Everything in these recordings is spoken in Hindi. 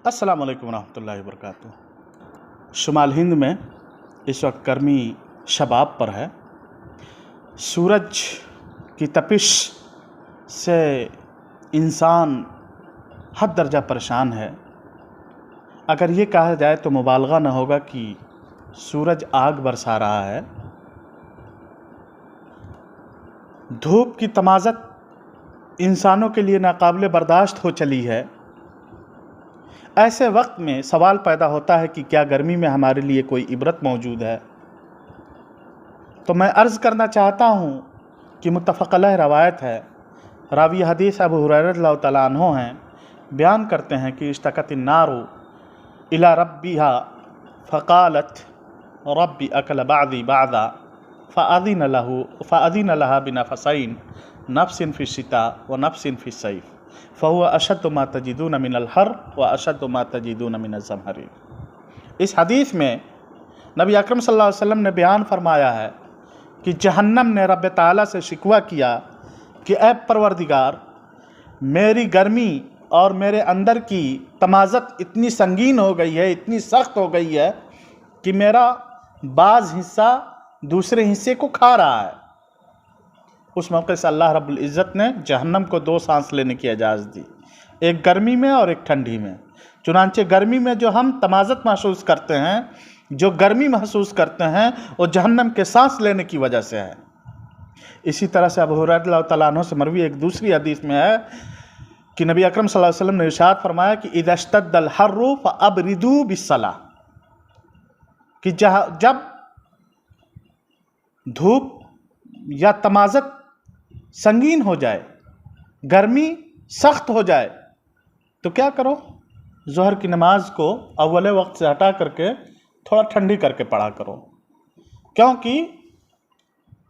अस्सलाम वालेकुम रहमतुल्लाहि व बरकातुहू। शुमाल हिंद में इस वक्त गर्मी शबाब पर है। सूरज की तपिश से इंसान हद दर्जा परेशान है। अगर ये कहा जाए तो मुबालगा न होगा कि सूरज आग बरसा रहा है। धूप की तमाज़त इंसानों के लिए नाकाबिले बर्दाश्त हो चली है। ऐसे वक्त में सवाल पैदा होता है कि क्या गर्मी में हमारे लिए कोई इबरत मौजूद है। तो मैं अर्ज़ करना चाहता हूँ कि मुत्तफ़क़ अलैह रवायत है, रावी हदीस अबू हुरैरा रज़ियल्लाहु तआला अन्हु हैं, बयान करते हैं कि इश्तक़तिन नारु इला रब्बिहा फ़क़ालत रब्बी अकल बादी बादा फ़अज़िन लहा बिनफ़सैन नफ्सिन फ़िश्शिता व नफ्सिन फ़िस्सैफ़ फ़हुवा अशद्दु मा तजिदून मिनल हर व अशद्दु मा तजिदून मिनज़ ज़महरी। इस हदीस में नबी अकरम सल्लल्लाहु अलैहि वसल्लम ने बयान फरमाया है कि जहन्नम ने रब ताला से शिकवा किया कि ऐ परवरदिगार, मेरी गर्मी और मेरे अंदर की तमाज़त इतनी संगीन हो गई है, इतनी सख्त हो गई है कि मेरा बाज़ हिस्सा दूसरे हिस्से को खा रहा है। उस मौके से अल्लाह रब्बुल इज़्ज़त ने जहन्नम को दो सांस लेने की इजाज़त दी, एक गर्मी में और एक ठंडी में। चुनांचे गर्मी में जो हम तमाज़त महसूस करते हैं, जो गर्मी महसूस करते हैं, वो जहन्नम के सांस लेने की वजह से है। इसी तरह से अबू हुरैरा रज़ियल्लाहु तआला अन्हु से मरवी एक दूसरी हदीस में है कि नबी अकरम सल्लल्लाहु अलैहि वसल्लम ने इरशाद फरमाया कि इज़ा इश्तद्दल हर्रु फ़अब्रिदू बिस्सलाह, कि जब धूप या तमाज़त संगीन हो जाए, गर्मी सख्त हो जाए, तो क्या करो, ज़ोहर की नमाज को अव्वल वक्त से हटा करके थोड़ा ठंडी करके पढ़ा करो, क्योंकि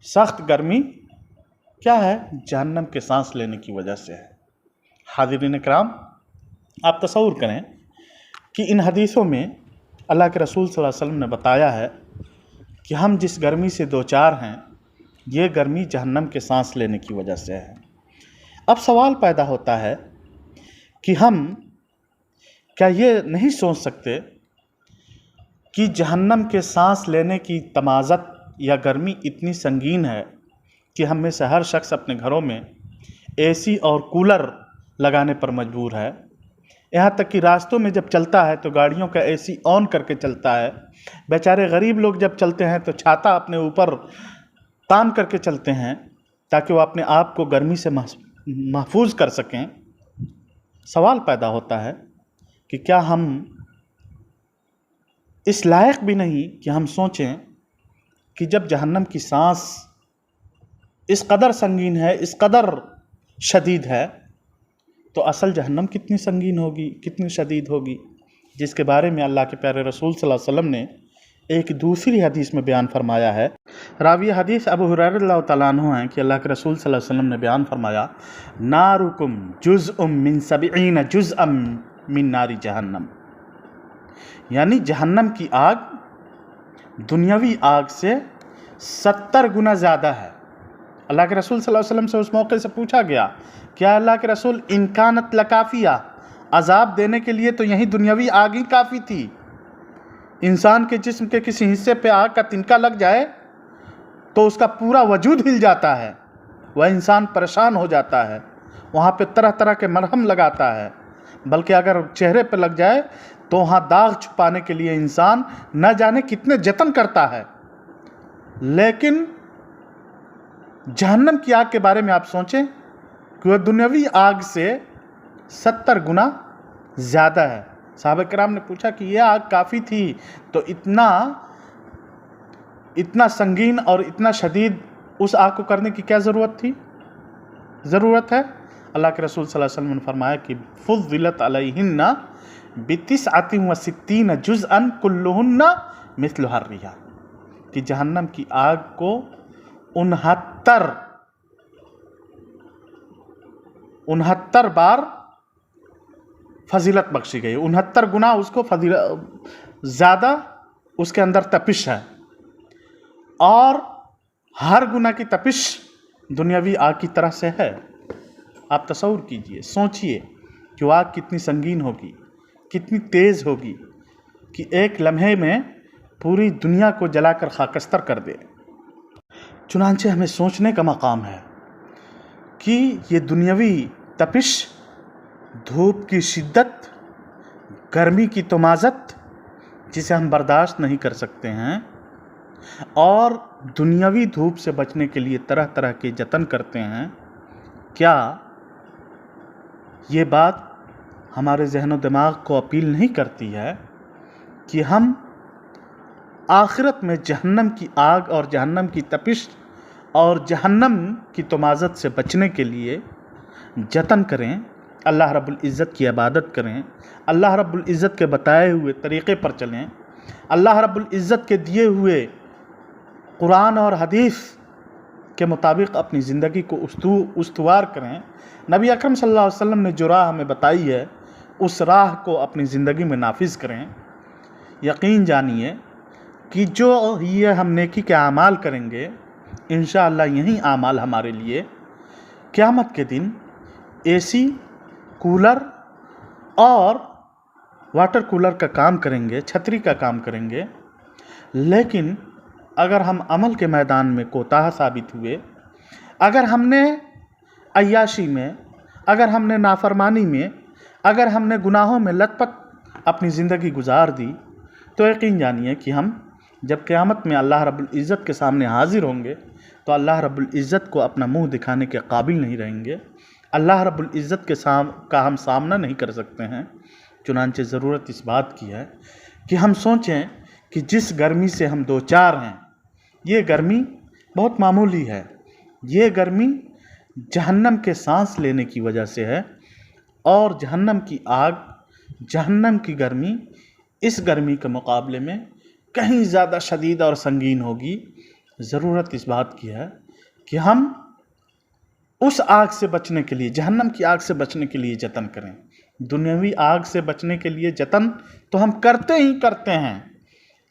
सख्त गर्मी क्या है, जहन्नम के सांस लेने की वजह से है। हाज़िरीन इकराम, आप तसव्वुर करें कि इन हदीसों में अल्लाह के रसूल सल्लल्लाहु अलैहि वसल्लम ने बताया है कि हम जिस गर्मी से दो चार हैं, ये गर्मी जहन्नम के सांस लेने की वजह से है। अब सवाल पैदा होता है कि हम क्या ये नहीं सोच सकते कि जहन्नम के सांस लेने की तमाज़त या गर्मी इतनी संगीन है कि हम में से हर शख्स अपने घरों में एसी और कूलर लगाने पर मजबूर है। यहाँ तक कि रास्तों में जब चलता है तो गाड़ियों का एसी ऑन करके चलता है। बेचारे गरीब लोग जब चलते हैं तो छाता अपने ऊपर तान करके चलते हैं ताकि वो अपने आप को गर्मी से महफूज कर सकें। सवाल पैदा होता है कि क्या हम इस लायक भी नहीं कि हम सोचें कि जब जहन्नम की सांस इस कदर संगीन है, इस कदर शदीद है, तो असल जहन्नम कितनी संगीन होगी, कितनी शदीद होगी, जिसके बारे में अल्लाह के प्यारे रसूल सल्लल्लाहु अलैहि वसल्लम ने एक दूसरी हदीस में बयान फरमाया है। रावी हदीस अबू हुरैरा रज़ियल्लाहु तआला अन्हु हैं कि अल्लाह के रसूल सल्लल्लाहु अलैहि वसल्लम ने बयान फरमाया, नारुकुम जुज़अम मिन सबईन जुज़अम मिन नारी जहन्नम, यानी जहन्नम की आग दुनियावी आग से 70 गुना ज़्यादा है। अल्लाह के रसूल सल्लल्लाहु अलैहि वसल्लम से उस मौके से पूछा गया, क्या अल्लाह के रसूल इनकानत लकाफ़िया, अजाब देने के लिए तो यही दुनियावी आग ही काफ़ी थी। इंसान के जिस्म के किसी हिस्से पे आग का तिनका लग जाए तो उसका पूरा वजूद हिल जाता है, वह इंसान परेशान हो जाता है, वहाँ पे तरह तरह के मरहम लगाता है, बल्कि अगर चेहरे पे लग जाए तो वहाँ दाग छुपाने के लिए इंसान न जाने कितने जतन करता है। लेकिन जहन्नम की आग के बारे में आप सोचें कि वह दुनियावी आग से 70 गुना ज़्यादा है। साहबा किराम ने पूछा कि यह आग काफ़ी थी तो इतना संगीन और इतना शदीद उस आग को करने की क्या ज़रूरत थी? ज़रूरत है। अल्लाह के रसूल सल्लल्लाहु अलैहि वसल्लम ने फरमाया कि फुज़्ज़िलत अलैहिन्ना बितिस्अतिन व सित्तीन जुज़अन कुल्लुहुन्ना मिस्लु हर्रिहा, कि जहन्नम की आग को 69 बार फजीलत बख्शी गई, 69 गुना उसको ज़्यादा उसके अंदर तपिश है, और हर गुना की तपिश दुनियावी आग की तरह से है। आप तसव्वुर कीजिए, सोचिए कि वो आग कितनी संगीन होगी, कितनी तेज़ होगी कि एक लम्हे में पूरी दुनिया को जलाकर खाकस्तर कर दे। चुनांचे हमें सोचने का मकाम है कि ये दुनियावी तपिश, धूप की शिद्दत, गर्मी की तमाज़त जिसे हम बर्दाश्त नहीं कर सकते हैं, और दुनियावी धूप से बचने के लिए तरह तरह के जतन करते हैं, क्या ये बात हमारे ज़हन दिमाग को अपील नहीं करती है कि हम आखिरत में जहन्नम की आग और जहन्नम की तपिश और जहन्नम की तमाज़त से बचने के लिए जतन करें, अल्लाह रब्बुल इज़्ज़त की इबादत करें, अल्लाह रब्बुल इज़्ज़त के बताए हुए तरीक़े पर चलें, अल्लाह रब्बुल इज़्ज़त के दिए हुए कुरान और हदीस के मुताबिक अपनी ज़िंदगी को उस्तवार करें। नबी अकरम सल्लल्लाहु अलैहि वसल्लम ने जो राह हमें बताई है उस राह को अपनी ज़िंदगी में नाफिज़ करें। यकीन जानिए कि जो ये हम नेकी के आमाल करेंगे, इंशाअल्लाह यही आमाल हमारे लिए क़यामत के दिन एसी, कूलर और वाटर कूलर का काम करेंगे, छतरी का काम करेंगे। लेकिन अगर हम अमल के मैदान में कोताह साबित हुए, अगर हमने अय्याशी में, अगर हमने नाफरमानी में, अगर हमने गुनाहों में लथपथ अपनी ज़िंदगी गुजार दी, तो यकीन जानिए कि हम जब क़यामत में अल्लाह रब्बुल इज़्ज़त के सामने हाज़िर होंगे तो अल्लाह रब्बुल इज़्ज़त को अपना मुंह दिखाने के काबिल नहीं रहेंगे। अल्लाह रब्बुल इज़्ज़त का हम सामना नहीं कर सकते हैं। चुनांचे ज़रूरत इस बात की है कि हम सोचें कि जिस गर्मी से हम दो चार हैं, ये गर्मी बहुत मामूली है। ये गर्मी जहन्नम के सांस लेने की वजह से है, और जहन्नम की आग, जहन्नम की गर्मी इस गर्मी के मुकाबले में कहीं ज़्यादा शदीद और संगीन होगी। ज़रूरत इस बात की है कि हम उस आग से बचने के लिए, जहन्नम की आग से बचने के लिए जतन करें। दुनियावी आग से बचने के लिए जतन तो हम करते ही करते हैं,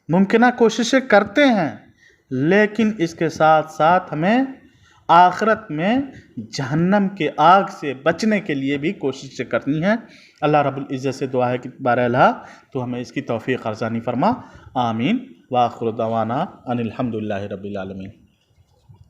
मुमकिन कोशिशें करते हैं, लेकिन इसके साथ साथ हमें आखिरत में जहन्नम के आग से बचने के लिए भी कोशिशें करनी है। अल्लाह रब्बुल इज़्ज़त से दुआ है कि बारहा तो हमें इसकी तौफ़ीक़ आसानी फरमा। आमीन। व आखिर दवाना अनिल हम्दुलिल्लाहि रब्बिल आलमीन।